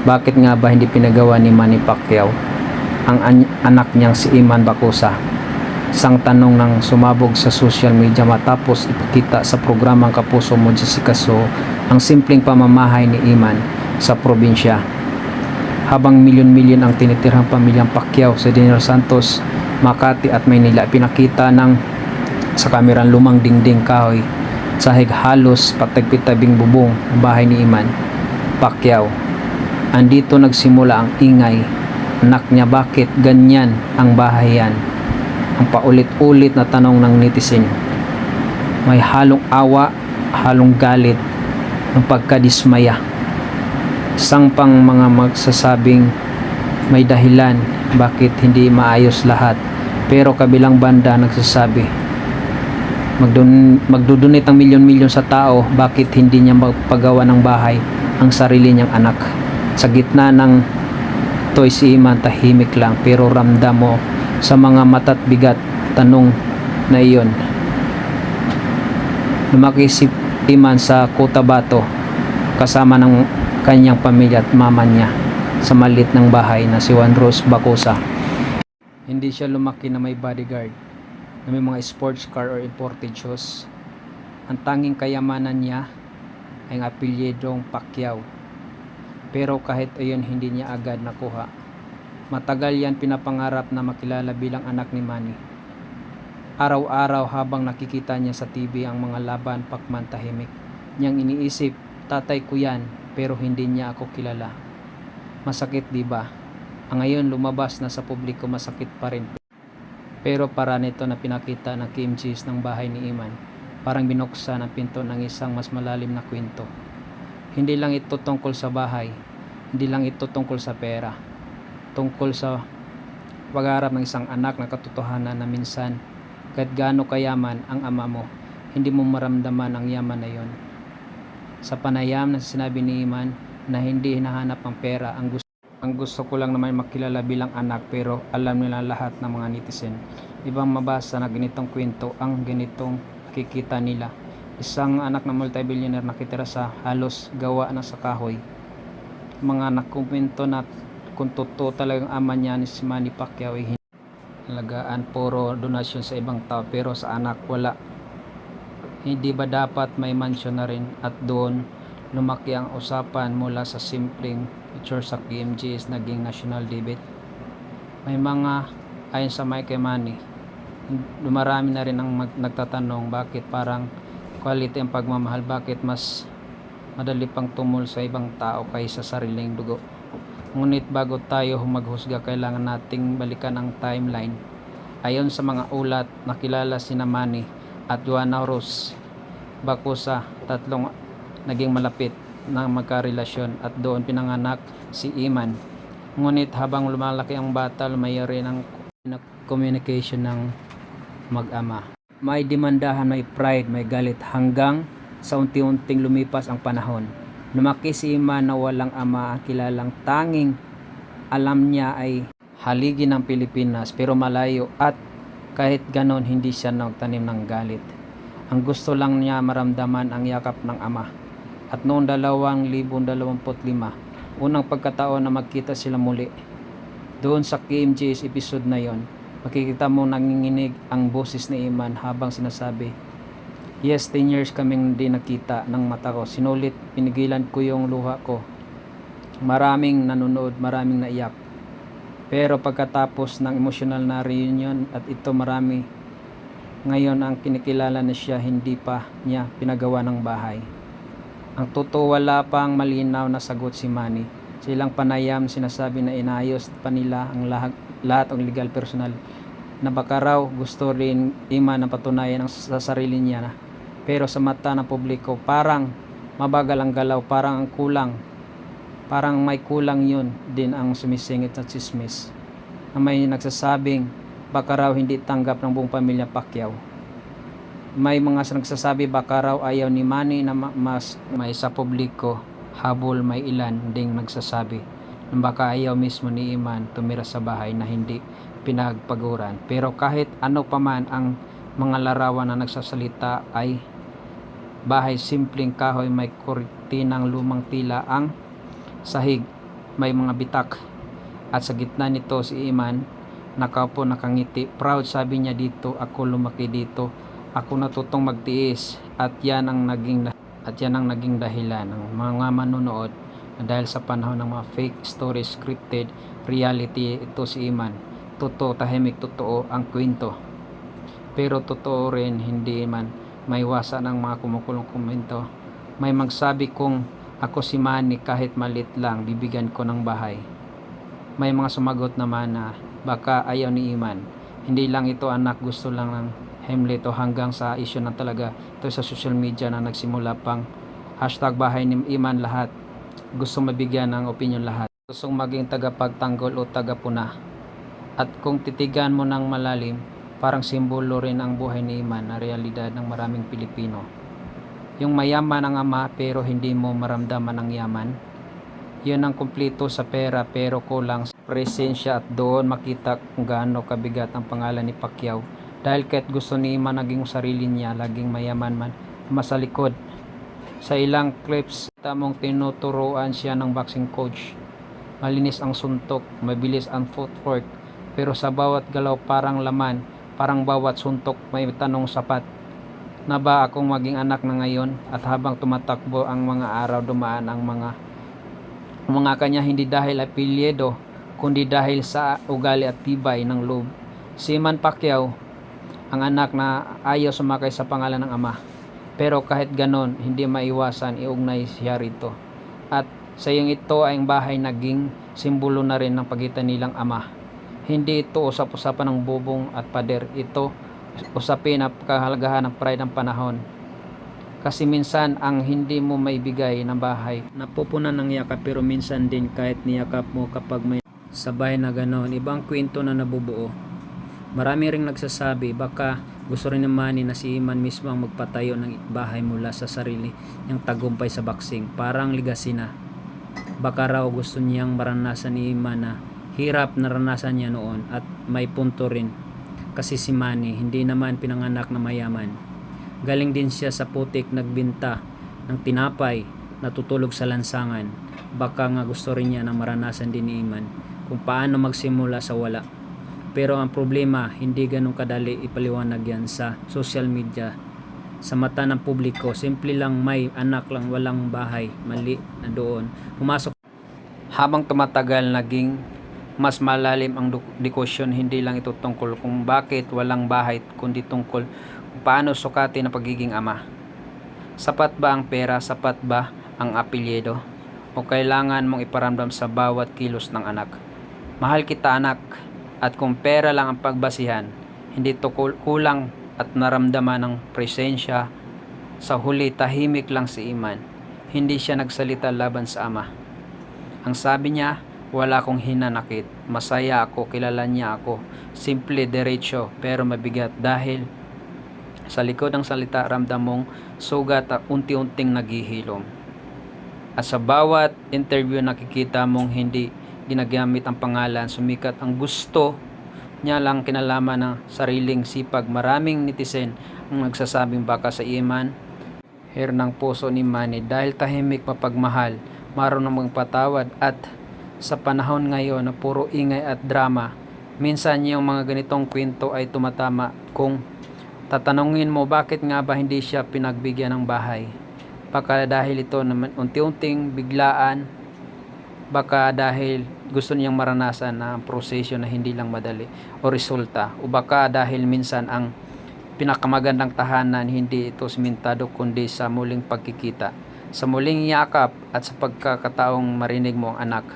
Bakit nga ba hindi pinagawa ni Manny Pacquiao ang anak niyang si Iman Bacosa? Isang tanong nang sumabog sa social media matapos ipakita sa programang Kapuso Mo Jessica So ang simpleng pamamahay ni Iman sa probinsya. Habang milyon-milyon ang tinitirhang pamilyang Pacquiao sa General Santos, Makati at Maynila, pinakita ng sa kamerang lumang dingding kahoy, sahig halos patagpitabing bubong ang bahay ni Iman Pacquiao. Andito nagsimula ang ingay. Anak niya, bakit ganyan ang bahay yan? Ang paulit-ulit na tanong ng netizen. May halong awa, halong galit, ng pagkadismaya. Isang pang mga magsasabing may dahilan bakit hindi maayos lahat, pero kabilang banda nagsasabi magdudonate ang milyon-milyon sa tao, bakit hindi niya magpagawa ng bahay ang sarili niyang anak? Sa gitna ng toy si Iman tahimik lang, pero ramdam mo sa mga mata't bigat tanong na iyon. Lumaki si Iman sa Cotabato kasama ng kanyang pamilya at mama niya sa maliit ng bahay na si Juan Rose Bacosa. Hindi siya lumaki na may bodyguard, na may mga sports car or imported shoes. Ang tanging kayamanan niya ay ang apelyidong Pacquiao. Pero kahit ayon, hindi niya agad nakuha. Matagal yan pinapangarap na makilala bilang anak ni Manny. Araw-araw habang nakikita niya sa TV ang mga laban, pakman tahimik niyang iniisip, tatay ko yan, pero hindi niya ako kilala. Masakit, di ba? Ang ngayon lumabas na sa publiko, masakit pa rin. Pero para nito na pinakita ng kimchis ng bahay ni Iman, parang binuksan ang pinto ng isang mas malalim na kwento. Hindi lang ito tungkol sa bahay, hindi lang ito tungkol sa pera, tungkol sa pag-aarap ng isang anak na katotohanan na minsan, kahit gaano kayaman ang ama mo, hindi mo maramdaman ang yaman na yon. Sa panayam na sinabi ni Iman na hindi hinahanap ang pera, ang gusto ko lang naman makilala bilang anak, pero alam nila lahat ng mga netizen. Ibang mabasa na ganitong kwento ang ganitong nakikita nila. Isang anak na multi-billionaire nakitira sa halos gawa na sa kahoy. Mga nakomento na kung totoo talagang ama niya ni si Manny Pacquiao ay hindi alagaan, puro donasyon sa ibang tao, pero sa anak wala. Hindi ba dapat may mansyon na rin? At doon lumaki ang usapan mula sa simpleng picture sa KMJS naging national debate. May mga ayon sa Mike Manny, dumarami na rin ang nagtatanong bakit parang quality ang pagmamahal, bakit mas madali pang tumol sa ibang tao kaysa sariling dugo. Ngunit bago tayo maghusga, kailangan nating balikan ang timeline. Ayon sa mga ulat, nakilala sina Manny at Juan Rose Bacosa, tatlong naging malapit na magkarelasyon, at doon pinanganak si Iman. Ngunit habang lumalaki ang bata, lumayo rin ang communication ng mag-ama. May demandahan, may pride, may galit, hanggang sa unti-unting lumipas ang panahon. Lumaki si Iman na walang ama. Ang kilalang tanging alam niya ay haligi ng Pilipinas, pero malayo, at kahit ganon hindi siya nagtanim ng galit. Ang gusto lang niya maramdaman ang yakap ng ama. At noong 2025, unang pagkataon na magkita sila muli, doon sa KMJS episode na yon, makikita mo nanginginig ang boses ni Iman habang sinasabi, yes, 10 years kaming di nakita ng mata ko. Sinulit, pinigilan ko yung luha ko. Maraming nanonood, maraming naiyak. Pero pagkatapos ng emotional na reunion at ito, marami ngayon ang kinikilala na siya hindi pa niya pinagawa ng bahay. Ang totoo, wala pang malinaw na sagot si Manny. Silang panayam sinasabi na inayos pa nila ang lahat ng legal personal, na baka raw gusto rin Iman na patunayan ang sa sarili niya na. Pero sa mata ng publiko, parang mabagal ang galaw, parang ang kulang. Parang may kulang yun din ang sumisingit sa chismis, na may nagsasabing baka raw hindi tanggap ng buong pamilya Pacquiao. May mga nagsasabi baka raw ayaw ni Manny na mas may sa publiko. Habol, may ilan ding nagsasabi na baka ayaw mismo ni Iman tumira sa bahay na hindi pinagpaguran. Pero kahit ano paman ang mga larawan na nagsasalita ay bahay simpleng kahoy, may kurtinang lumang tila ang sahig, may mga bitak. At sa gitna nito si Iman, nakaupo nakangiti. Proud, sabi niya, dito ako lumaki, dito ako natutong magtiis. At yan ang naging dahilan ng mga manonood na dahil sa panahon ng mga fake stories, scripted reality, ito si Iman. Totoo, tahimik, totoo ang kwento. Pero totoo rin, hindi man maiwasan ang mga kumukulong komento. May magsabi kung ako si Manny, kahit malit lang, bibigyan ko ng bahay. May mga sumagot naman na baka ayaw ni Iman. Hindi lang ito anak, gusto lang ng Hamlet, o hanggang sa issue na talaga ito sa social media na nagsimula pang hashtag bahay ni Iman lahat. Gusto mabigyan ng opinion lahat. Gustong maging tagapagtanggol o tagapuna. At kung titigan mo ng malalim, parang simbolo rin ang buhay ni Iman na realidad ng maraming Pilipino. Yung mayaman ang ama pero hindi mo maramdaman ang yaman. Yun ang kumpleto sa pera pero kulang sa presensya, at doon makita kung gaano kabigat ang pangalan ni Pacquiao. Dahil kahit gusto ni Iman naging sarili niya, laging mayaman man sa likod. Sa ilang clips, tamong tinuturuan siya ng boxing coach. Malinis ang suntok, mabilis ang footwork, pero sa bawat galaw parang laman, parang bawat suntok may tanong sapat. Na ba akong maging anak na ngayon? At habang tumatakbo ang mga araw, dumaan ang mga kanya, hindi dahil apelyido, kundi dahil sa ugali at tibay ng loob. Si Manny Pacquiao, ang anak na ayaw sumakay sa pangalan ng ama. Pero kahit ganon, hindi maiwasan iugnay siya rito. At sa iyong ito ay ang bahay naging simbolo na rin ng pagitan nilang ama. Hindi ito usap-usapan ng bubong at pader. Ito usapin na kahalagahan ng pride ng panahon. Kasi minsan ang hindi mo maibigay ng bahay, napupunan ng yakap, pero minsan din kahit niyakap mo kapag may sabay na ganon, ibang kwento na nabubuo. Marami ring nagsasabi baka gusto rin naman na si Iman mismo ang magpatayo ng bahay mula sa sarili niyang tagumpay sa boxing. Parang legacy na. Baka raw gusto niyang maranasan ni Iman na hirap naranasan niya noon, at may punto rin. Kasi si Manny hindi naman pinanganak na mayaman. Galing din siya sa putik, nagbinta ng tinapay, natutulog sa lansangan. Baka nga gusto rin niya na maranasan din ni Iman kung paano magsimula sa wala. Pero ang problema, hindi ganun kadali ipaliwanag yan sa social media. Sa mata ng publiko, simple lang may anak lang, walang bahay. Mali na doon pumasok. Habang tumatagal, naging mas malalim ang diskusyon. Hindi lang ito tungkol kung bakit walang bahay, kundi tungkol kung paano sukatin ang pagiging ama. Sapat ba ang pera? Sapat ba ang apelyido? O kailangan mong iparamdam sa bawat kilos ng anak? Mahal kita anak. At kung pera lang ang pagbasihan, hindi to kulang at naramdaman ng presensya. Sa huli, tahimik lang si Iman. Hindi siya nagsalita laban sa ama. Ang sabi niya, wala akong hinanakit. Masaya ako, kilala niya ako. Simple, diretso, pero mabigat dahil sa likod ng salita, ramdam mong sugat at unti-unting naghihilom. At sa bawat interview, nakikita mong hindi ginagamit ang pangalan, sumikat ang gusto niya lang kinalaman ng sariling sipag. Maraming netizen ang nagsasabing baka sa Iman hair ng puso ni Manny dahil tahimik mapagmahal, marunong magpatawad. At sa panahon ngayon na puro ingay at drama, minsan yung mga ganitong kwento ay tumatama. Kung tatanungin mo bakit nga ba hindi siya pinagbigyan ng bahay, baka dahil ito naman unti-unting biglaan, baka dahil gusto niyang maranasan na proseso na hindi lang madali o resulta, o baka dahil minsan ang pinakamagandang tahanan hindi ito simentado kundi sa muling pagkikita, sa muling yakap, at sa pagkakataong marinig mo ang anak.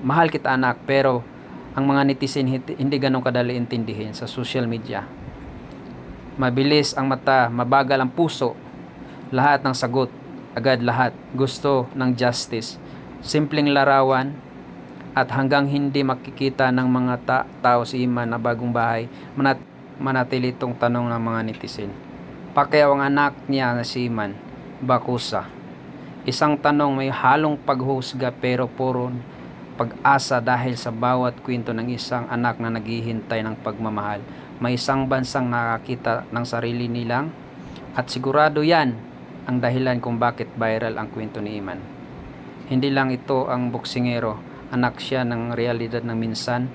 Mahal kita anak. Pero ang mga netizen hindi ganun kadali intindihin sa social media. Mabilis ang mata, mabagal ang puso. Lahat ng sagot, agad lahat. Gusto ng justice. Simpleng larawan, at hanggang hindi makikita ng mga tao si Iman na bagong bahay, manatili itong tanong ng mga netizen. Pacquiao ang anak niya na si Iman Bacosa. Isang tanong may halong paghusga pero puro pag-asa dahil sa bawat kwento ng isang anak na naghihintay ng pagmamahal. May isang bansang nakakita ng sarili nilang, at sigurado yan ang dahilan kung bakit viral ang kwento ni Iman. Hindi lang ito ang boksingero, anak siya ng realidad ng minsan